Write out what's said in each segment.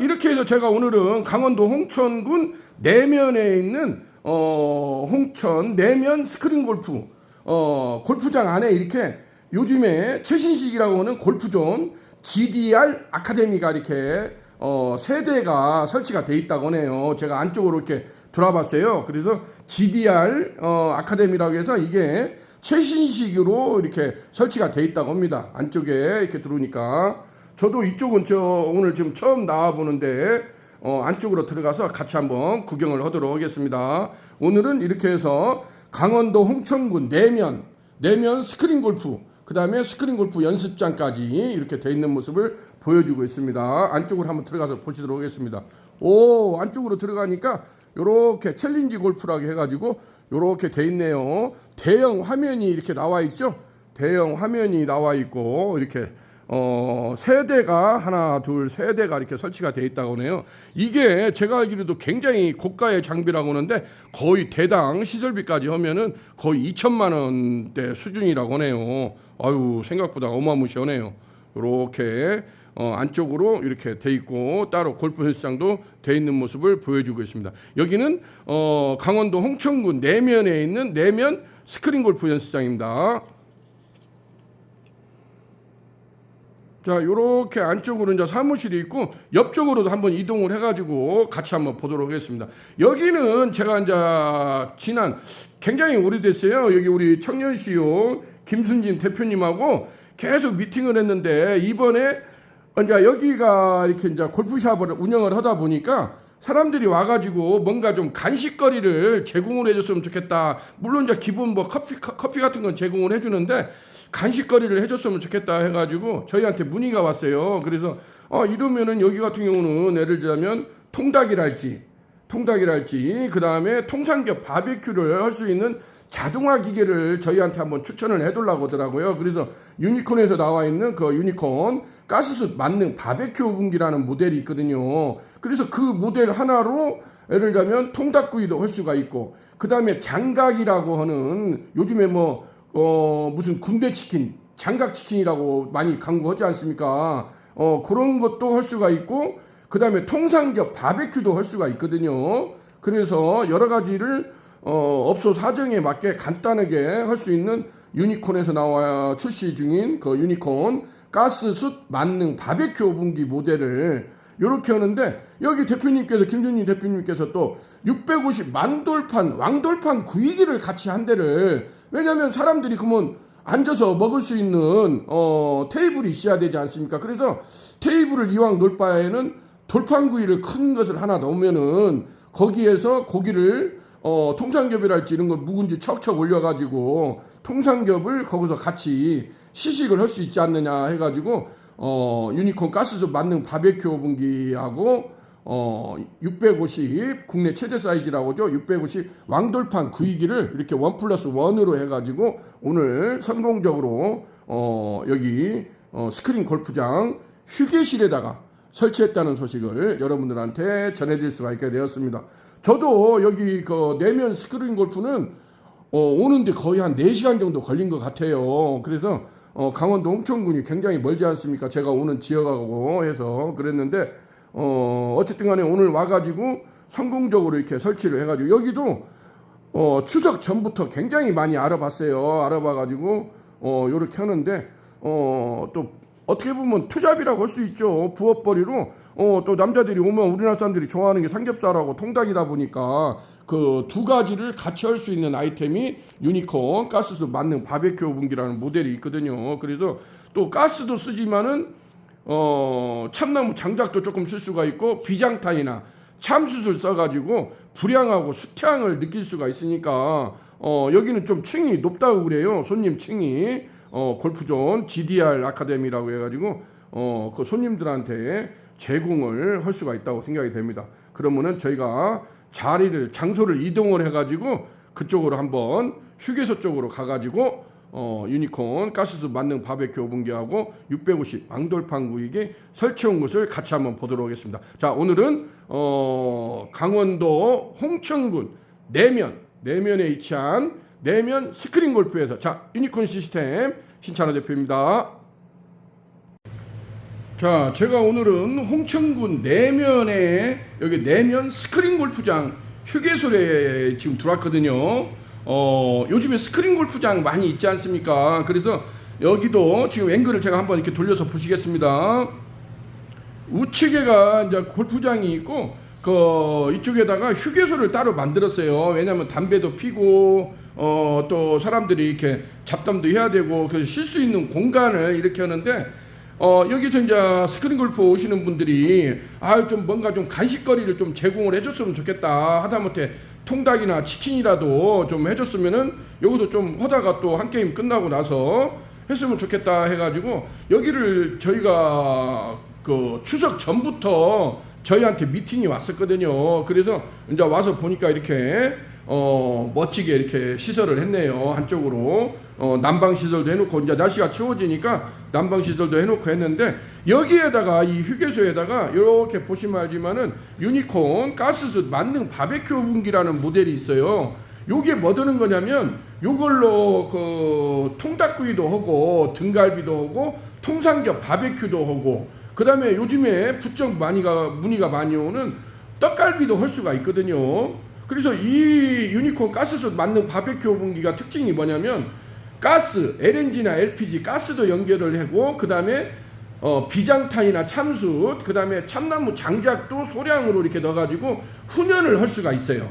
이렇게 해서 제가 오늘은 강원도 홍천군 내면에 있는 홍천 내면 스크린 골프 골프장 안에 이렇게 요즘에 최신식이라고 하는 골프존 GDR 아카데미가 이렇게 세 대가 설치가 돼 있다고 하네요. 제가 안쪽으로 이렇게 들어봤어요. 그래서 GDR 아카데미라고 해서 이게 최신식으로 이렇게 설치가 돼 있다고 합니다. 안쪽에 이렇게 들어오니까 저도 이쪽은 오늘 지금 처음 나와 보는데 안쪽으로 들어가서 같이 한번 구경을 하도록 하겠습니다. 오늘은 이렇게 해서 강원도 홍천군 내면 스크린 골프, 그 다음에 스크린 골프 연습장까지 이렇게 돼 있는 모습을 보여주고 있습니다. 안쪽으로 한번 들어가서 보시도록 하겠습니다. 오, 안쪽으로 들어가니까 요렇게 챌린지 골프라고 해가지고 요렇게 돼 있네요. 대형 화면이 이렇게 나와 있죠. 대형 화면이 나와 있고 이렇게 세 대가 하나 둘 세 대가 이렇게 설치가 되어 있다고 하네요. 이게 제가 알기로도 굉장히 고가의 장비라고 하는데 거의 대당 시설비까지 하면은 거의 2천만 원대 수준이라고 하네요. 아유, 생각보다 어마무시하네요. 이렇게 안쪽으로 이렇게 돼 있고 따로 골프 헬스장도 돼 있는 모습을 보여주고 있습니다. 여기는 강원도 홍천군 내면에 있는 내면 스크린 골프 연습장입니다. 자, 요렇게 안쪽으로 이제 사무실이 있고 옆쪽으로도 한번 이동을 해가지고 같이 한번 보도록 하겠습니다. 여기는 제가 이제 지난 굉장히 오래됐어요. 여기 우리 청년CEO 김순진 대표님하고 계속 미팅을 했는데 이번에 이제 여기가 이렇게 이제 골프샵을 운영을 하다 보니까 사람들이 와가지고 뭔가 좀 간식거리를 제공을 해줬으면 좋겠다. 물론 이제 기본 뭐 커피 같은 건 제공을 해주는데 간식거리를 해줬으면 좋겠다 해가지고 저희한테 문의가 왔어요. 그래서 이러면은 여기 같은 경우는 예를 들자면 통닭이랄지 그 다음에 통삼겹 바베큐를 할 수 있는 자동화 기계를 저희한테 한번 추천을 해달라고 하더라고요. 그래서 유니콘에서 나와 있는 그 유니콘 가스숯 만능 바베큐 오븐기라는 모델이 있거든요. 그래서 그 모델 하나로 예를 들자면 통닭구이도 할 수가 있고, 그 다음에 장각이라고 하는 요즘에 무슨 군대치킨, 장각치킨이라고 많이 광고하지 않습니까? 그런 것도 할 수가 있고, 그 다음에 통삼겹 바베큐도 할 수가 있거든요. 그래서 여러 가지를 업소 사정에 맞게 간단하게 할 수 있는 유니콘에서 나와 출시 중인 그 유니콘 가스숯 만능 바베큐 오븐기 모델을 이렇게 하는데, 여기 대표님께서 김준희 대표님께서 또 650 왕돌판 구이기를 같이 한 대를, 왜냐하면 사람들이 그러면 앉아서 먹을 수 있는 테이블이 있어야 되지 않습니까? 그래서 테이블을 이왕 놓을 바에는 돌판구이를 큰 것을 하나 넣으면은 거기에서 고기를 통삼겹이랄지 이런 거 묵은지 척척 올려가지고 통삼겹을 거기서 같이 시식을 할 수 있지 않느냐 해가지고 유니콘 가스솥 만능 바베큐 오븐기하고 650 국내 최대 사이즈라고 하죠. 650 왕돌판 구이기를 이렇게 1+1으로 해가지고 오늘 성공적으로 여기 스크린 골프장 휴게실에다가 설치했다는 소식을 여러분들한테 전해드릴 수가 있게 되었습니다. 저도 여기 그 내면 스크린 골프는 오는데 거의 한 4시간 정도 걸린 것 같아요. 그래서 강원도 홍천군이 굉장히 멀지 않습니까? 제가 오는 지역하고 해서 그랬는데 어쨌든 간에 오늘 와가지고 성공적으로 이렇게 설치를 해가지고 여기도 추석 전부터 굉장히 많이 알아봤어요. 알아봐가지고 요렇게 하는데 또 어떻게 보면 투잡이라고 할 수 있죠. 부업벌이로 또 남자들이 오면 우리나라 사람들이 좋아하는 게 삼겹살하고 통닭이다 보니까 그 두 가지를 같이 할 수 있는 아이템이 유니콘 가스솥 만능 바베큐 오븐기라는 모델이 있거든요. 그래서 또 가스도 쓰지만은 참나무 장작도 조금 쓸 수가 있고 비장탄이나 참숯을 써가지고 불향하고 수태향을 느낄 수가 있으니까 여기는 좀 층이 높다고 그래요. 손님 층이 골프존 GDR 아카데미라고 해가지고 그 손님들한테 제공을 할 수가 있다고 생각이 됩니다. 그러면은 저희가 장소를 이동을 해가지고 그쪽으로 한번 휴게소 쪽으로 가가지고 유니콘 가스솥 만능 바베큐 오븐기하고 650 왕돌판 구이기 설치한 것을 같이 한번 보도록 하겠습니다. 자, 오늘은 강원도 홍천군 내면에 위치한 내면 스크린 골프에서 자 유니콘 시스템 신찬호 대표입니다. 자, 제가 오늘은 홍천군 내면에 여기 내면 스크린 골프장 휴게소에 지금 들어왔거든요. 요즘에 스크린 골프장 많이 있지 않습니까? 그래서 여기도 지금 앵글을 제가 한번 이렇게 돌려서 보시겠습니다. 우측에가 이제 골프장이 있고 이쪽에다가 휴게소를 따로 만들었어요. 왜냐면 담배도 피고 또 사람들이 이렇게 잡담도 해야 되고 그래서 쉴 수 있는 공간을 이렇게 하는데 여기서 이제 스크린 골프 오시는 분들이 좀 뭔가 좀 간식거리를 좀 제공을 해줬으면 좋겠다. 하다못해 통닭이나 치킨이라도 좀 해줬으면은 여기서 좀 하다가 또 한 게임 끝나고 나서 했으면 좋겠다 해가지고 여기를 저희가 추석 전부터 저희한테 미팅이 왔었거든요. 그래서 이제 와서 보니까 이렇게 멋지게 이렇게 시설을 했네요. 한쪽으로 난방 시설도 해놓고 이제 날씨가 추워지니까 난방 시설도 해놓고 했는데 여기에다가 이 휴게소에다가 이렇게 보시면 알지만은 유니콘 가스솥 만능 바베큐 오븐기라는 모델이 있어요. 요게 뭐 드는 거냐면 요걸로 통닭구이도 하고 등갈비도 하고 통삼겹 바베큐도 하고 그 다음에 요즘에 부쩍 문의가 많이 오는 떡갈비도 할 수가 있거든요. 그래서 이 유니콘 가스솥 만능 바베큐 오븐기가 특징이 뭐냐면 가스, LNG나 LPG 가스도 연결을 하고 그 다음에 비장탄이나 참숯, 그 다음에 참나무 장작도 소량으로 이렇게 넣어가지고 훈연을 할 수가 있어요.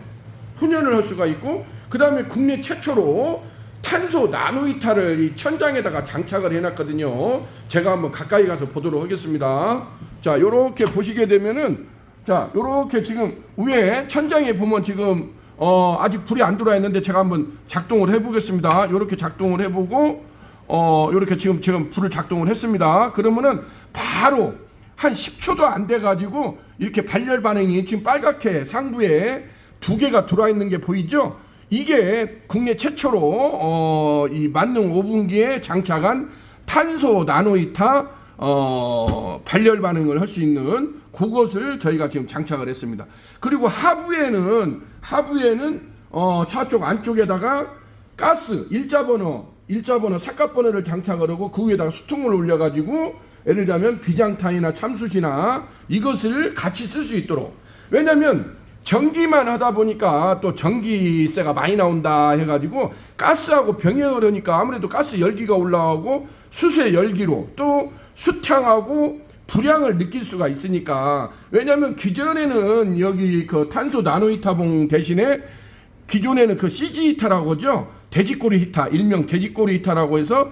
훈연을 할 수가 있고 그 다음에 국내 최초로 탄소 나노히타를 이 천장에다가 장착을 해놨거든요. 제가 한번 가까이 가서 보도록 하겠습니다. 자, 요렇게 보시게 되면은 자, 요렇게 지금 위에 천장에 보면 지금 아직 불이 안 들어와 있는데 제가 한번 작동을 해보겠습니다. 요렇게 작동을 해보고 요렇게 지금 불을 작동을 했습니다. 그러면은 바로 한 10초도 안 돼가지고 이렇게 발열 반응이 지금 빨갛게 상부에 2개가 들어와 있는 게 보이죠? 이게 국내 최초로 이 만능 오븐기에 장착한 탄소 나노히타 발열 반응을 할 수 있는 그것을 저희가 지금 장착을 했습니다. 그리고 하부에는 저쪽 안쪽에다가 가스 일자버너 삭갑버너를 장착을 하고 그 위에다가 수통을 올려가지고 예를 들면 비장탄이나 참숯이나 이것을 같이 쓸 수 있도록. 왜냐면 전기만 하다 보니까 또 전기세가 많이 나온다 해가지고 가스하고 병행을 하니까 아무래도 가스 열기가 올라오고 수세 열기로 또 수탕하고 불향을 느낄 수가 있으니까. 왜냐면 기존에는 여기 탄소 나노히타봉 대신에 기존에는 CG 히타라고 하죠. 돼지꼬리 히타, 일명 돼지꼬리 히타라고 해서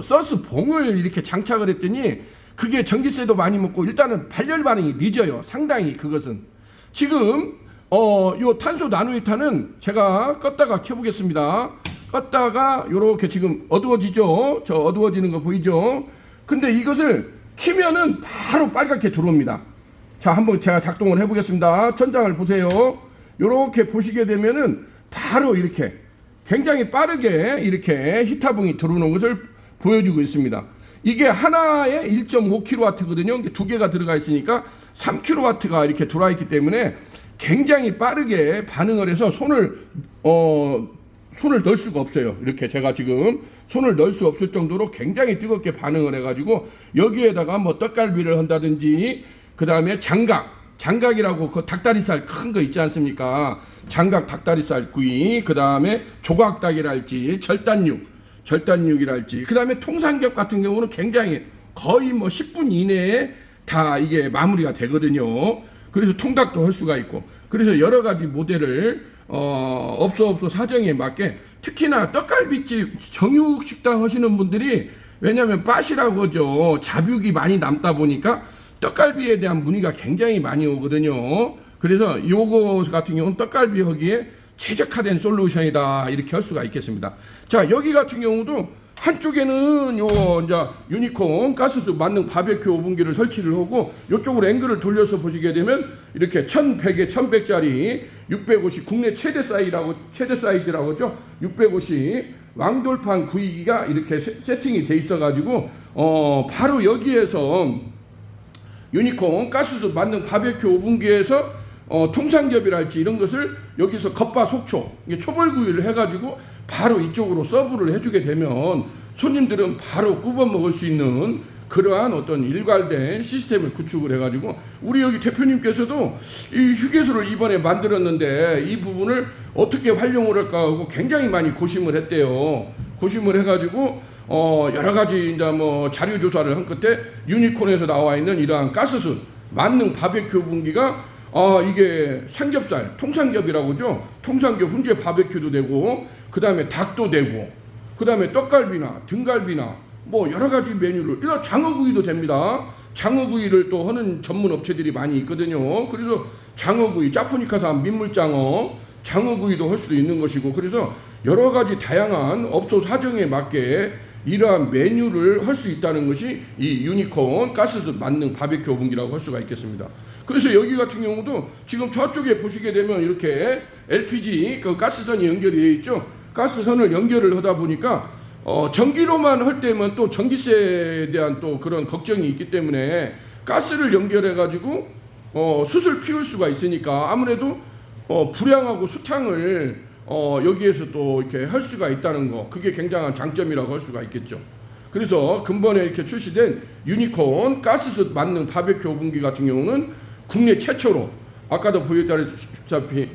서스 봉을 이렇게 장착을 했더니 그게 전기세도 많이 먹고 일단은 발열 반응이 늦어요. 상당히 그것은. 지금 요 탄소 나노히타는 제가 껐다가 켜보겠습니다. 껐다가 요렇게 지금 어두워지죠. 저 어두워지는 거 보이죠? 근데 이것을 키면은 바로 빨갛게 들어옵니다. 자, 한번 제가 작동을 해보겠습니다. 천장을 보세요. 요렇게 보시게 되면은 바로 이렇게 굉장히 빠르게 이렇게 히타봉이 들어오는 것을 보여주고 있습니다. 이게 하나에 1.5kW거든요. 2개가 들어가 있으니까 3kW가 이렇게 들어와 있기 때문에 굉장히 빠르게 반응을 해서 손을 넣을 수가 없어요. 이렇게 제가 지금 손을 넣을 수 없을 정도로 굉장히 뜨겁게 반응을 해가지고 여기에다가 뭐 떡갈비를 한다든지 그 다음에 장각이라고 닭다리살 큰 거 있지 않습니까? 장각 닭다리살 구이, 그 다음에 조각닭이랄지 절단육이랄지, 그 다음에 통삼겹 같은 경우는 굉장히 거의 뭐 10분 이내에 다 이게 마무리가 되거든요. 그래서 통닭도 할 수가 있고, 그래서 여러 가지 모델을 업소 사정에 맞게, 특히나 떡갈비집 정육식당 하시는 분들이 왜냐면 빠시라고 하죠. 잡육이 많이 남다 보니까 떡갈비에 대한 문의가 굉장히 많이 오거든요. 그래서 요거 같은 경우는 떡갈비 하기에 최적화된 솔루션이다 이렇게 할 수가 있겠습니다. 자, 여기 같은 경우도 한쪽에는 이제 유니콘 가스솥 만능 바베큐 오븐기를 설치를 하고 이쪽으로 앵글을 돌려서 보시게 되면 이렇게 1100에 1100짜리 650 국내 최대 사이즈라고 하죠. 650 왕돌판 구이기가 이렇게 세팅이 돼 있어 가지고 바로 여기에서 유니콘 가스솥 만능 바베큐 오븐기에서 통삼겹이랄지 이런 것을 여기서 겉바속촉 초벌구이를 해가지고 바로 이쪽으로 서브를 해주게 되면 손님들은 바로 굽어 먹을 수 있는 그러한 어떤 일괄된 시스템을 구축을 해가지고 우리 여기 대표님께서도 이 휴게소를 이번에 만들었는데 이 부분을 어떻게 활용을 할까 하고 굉장히 많이 고심을 했대요. 고심을 해가지고 여러 가지 이제 뭐 자료 조사를 한 끝에 유니콘에서 나와 있는 이러한 가스솥 만능 바베큐 오븐기가 이게 삼겹살 통삼겹이라고 하죠. 통삼겹 훈제 바베큐도 되고 그 다음에 닭도 되고 그 다음에 떡갈비나 등갈비나 뭐 여러 가지 메뉴를 이런 장어구이도 됩니다. 장어구이를 또 하는 전문 업체들이 많이 있거든요. 그래서 장어구이 짜포니카산 민물장어 장어구이도 할 수도 있는 것이고 그래서 여러 가지 다양한 업소 사정에 맞게 이러한 메뉴를 할 수 있다는 것이 이 유니콘 가스솥 만능 바베큐 오븐기라고 할 수가 있겠습니다. 그래서 여기 같은 경우도 지금 저쪽에 보시게 되면 이렇게 LPG 그 가스선이 연결이 되어 있죠. 가스선을 연결을 하다 보니까 전기로만 할 때면 또 전기세에 대한 또 그런 걱정이 있기 때문에 가스를 연결해 가지고 숯을 피울 수가 있으니까 아무래도 불향하고 수탕을 여기에서 또 이렇게 할 수가 있다는 거 그게 굉장한 장점이라고 할 수가 있겠죠. 그래서 근본에 이렇게 출시된 유니콘 가스솥 만능 바베큐 오븐기 같은 경우는 국내 최초로 아까도 보여드렸다시피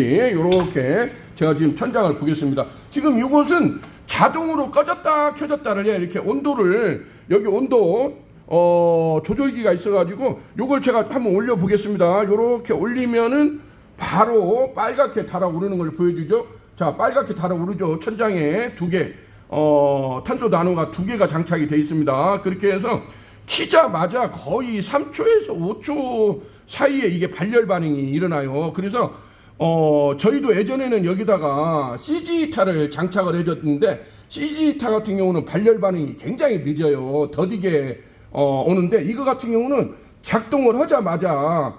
이렇게 제가 지금 천장을 보겠습니다. 지금 이것은 자동으로 꺼졌다 켜졌다를 해 이렇게 온도를 여기 온도 조절기가 있어가지고 요걸 제가 한번 올려 보겠습니다. 이렇게 올리면은 바로 빨갛게 달아오르는 걸 보여주죠. 자, 빨갛게 달아오르죠. 천장에 두 개 탄소 나노가 두 개가 장착이 되어 있습니다. 그렇게 해서 키자마자 거의 3초에서 5초 사이에 이게 발열 반응이 일어나요. 그래서 저희도 예전에는 여기다가 CG타를 장착을 해줬는데 CG타 같은 경우는 발열 반응이 굉장히 늦어요. 더디게 오는데 이거 같은 경우는 작동을 하자마자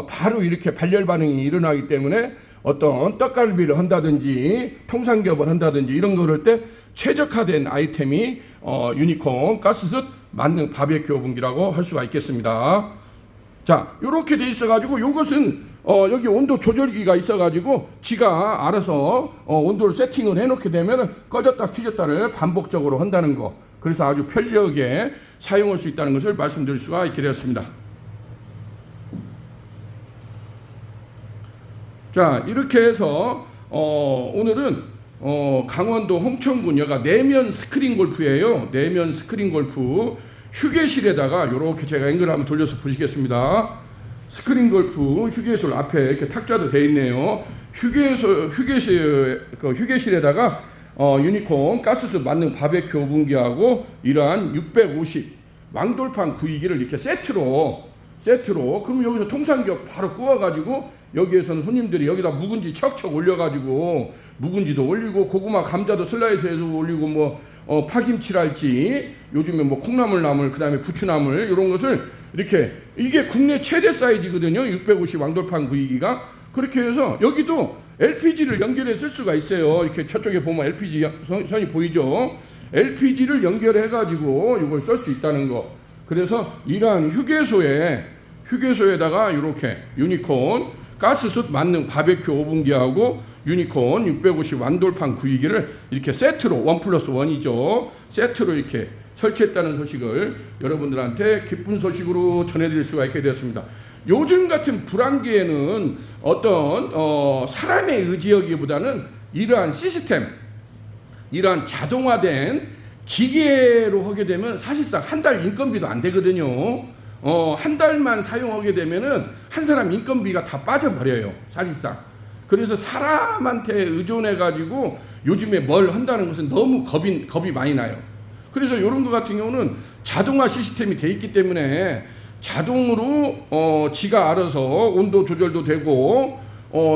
바로 이렇게 발열 반응이 일어나기 때문에 어떤 떡갈비를 한다든지 통삼겹을 한다든지 이런 거 그럴 때 최적화된 아이템이 유니콘 가스솥 만능 바베큐 오븐기라고 할 수가 있겠습니다. 자, 요렇게 돼 있어 가지고 요것은 여기 온도 조절기가 있어 가지고 지가 알아서 온도를 세팅을 해 놓게 되면 꺼졌다 켜졌다를 반복적으로 한다는 거. 그래서 아주 편리하게 사용할 수 있다는 것을 말씀드릴 수가 있게 되었습니다. 자, 이렇게 해서 오늘은 강원도 홍천군 여가 내면 스크린 골프예요. 내면 스크린 골프 휴게실에다가 이렇게 제가 앵글을 한번 돌려서 보시겠습니다. 스크린 골프 휴게실 앞에 이렇게 탁자도 되어 있네요. 휴게실에다가 유니콘 가스솥 만능 바베큐 오븐기하고 이러한 650 왕돌판 구이기를 이렇게 세트로 그럼 여기서 통삼겹 바로 구워가지고 여기에서는 손님들이 여기다 묵은지 척척 올려가지고 묵은지도 올리고 고구마 감자도 슬라이스해서 올리고 뭐 파김치랄지 요즘에 뭐 콩나물 그 다음에 부추나물 이런 것을 이렇게 이게 국내 최대 사이즈거든요. 650 왕돌판 구이기가 그렇게 해서 여기도 LPG를 연결해 쓸 수가 있어요. 이렇게 저쪽에 보면 LPG 선이 보이죠. LPG를 연결해 가지고 이걸 쓸 수 있다는 거. 그래서 이러한 휴게소에다가 이렇게 유니콘 가스솥 만능 바베큐 오븐기하고 유니콘 650 완돌판 구이기를 이렇게 세트로 1+1이죠. 세트로 이렇게 설치했다는 소식을 여러분들한테 기쁜 소식으로 전해드릴 수가 있게 되었습니다. 요즘 같은 불황기에는 어떤 사람의 의지여기보다는 이러한 시스템, 이러한 자동화된 기계로 하게 되면 사실상 한 달 인건비도 안 되거든요. 한 달만 사용하게 되면은 한 사람 인건비가 다 빠져버려요. 사실상. 그래서 사람한테 의존해가지고 요즘에 뭘 한다는 것은 너무 겁이 많이 나요. 그래서 이런 것 같은 경우는 자동화 시스템이 돼 있기 때문에 자동으로 지가 알아서 온도 조절도 되고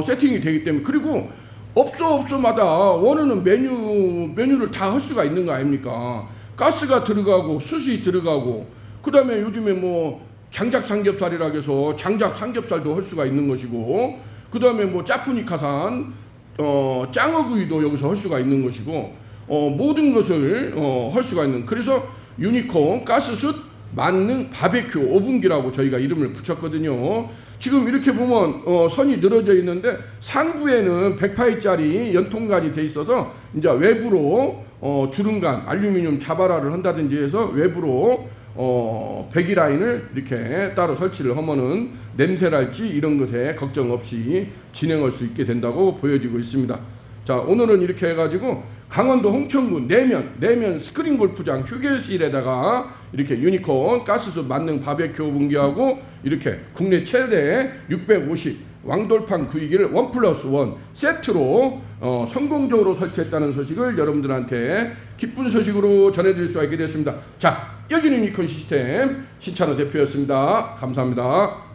세팅이 되기 때문에 그리고 업소마다 원하는 메뉴를 다 할 수가 있는 거 아닙니까? 가스가 들어가고 숯이 들어가고 그 다음에 요즘에 뭐 장작 삼겹살이라 해서 장작 삼겹살도 할 수가 있는 것이고 그 다음에 뭐 짜푸니카산 짱어구이도 여기서 할 수가 있는 것이고 모든 것을 할 수가 있는 그래서 유니콘 가스숯 만능 바베큐 오븐기라고 저희가 이름을 붙였거든요. 지금 이렇게 보면 선이 늘어져 있는데 상부에는 100파이짜리 연통관이 돼 있어서 이제 외부로 주름간 알루미늄 자바라를 한다든지 해서 외부로 배기 라인을 이렇게 따로 설치를 하면은 냄새랄지 이런 것에 걱정 없이 진행할 수 있게 된다고 보여지고 있습니다. 자, 오늘은 이렇게 해가지고 강원도 홍천군 내면 스크린 골프장 휴게실에다가 이렇게 유니콘 가스솥 만능 바베큐 오븐기하고 이렇게 국내 최대 650 왕돌판 구이기를 1+1 세트로 성공적으로 설치했다는 소식을 여러분들한테 기쁜 소식으로 전해드릴 수가 있게 됐습니다. 자, 여기는 유니콘 시스템 신찬호 대표였습니다. 감사합니다.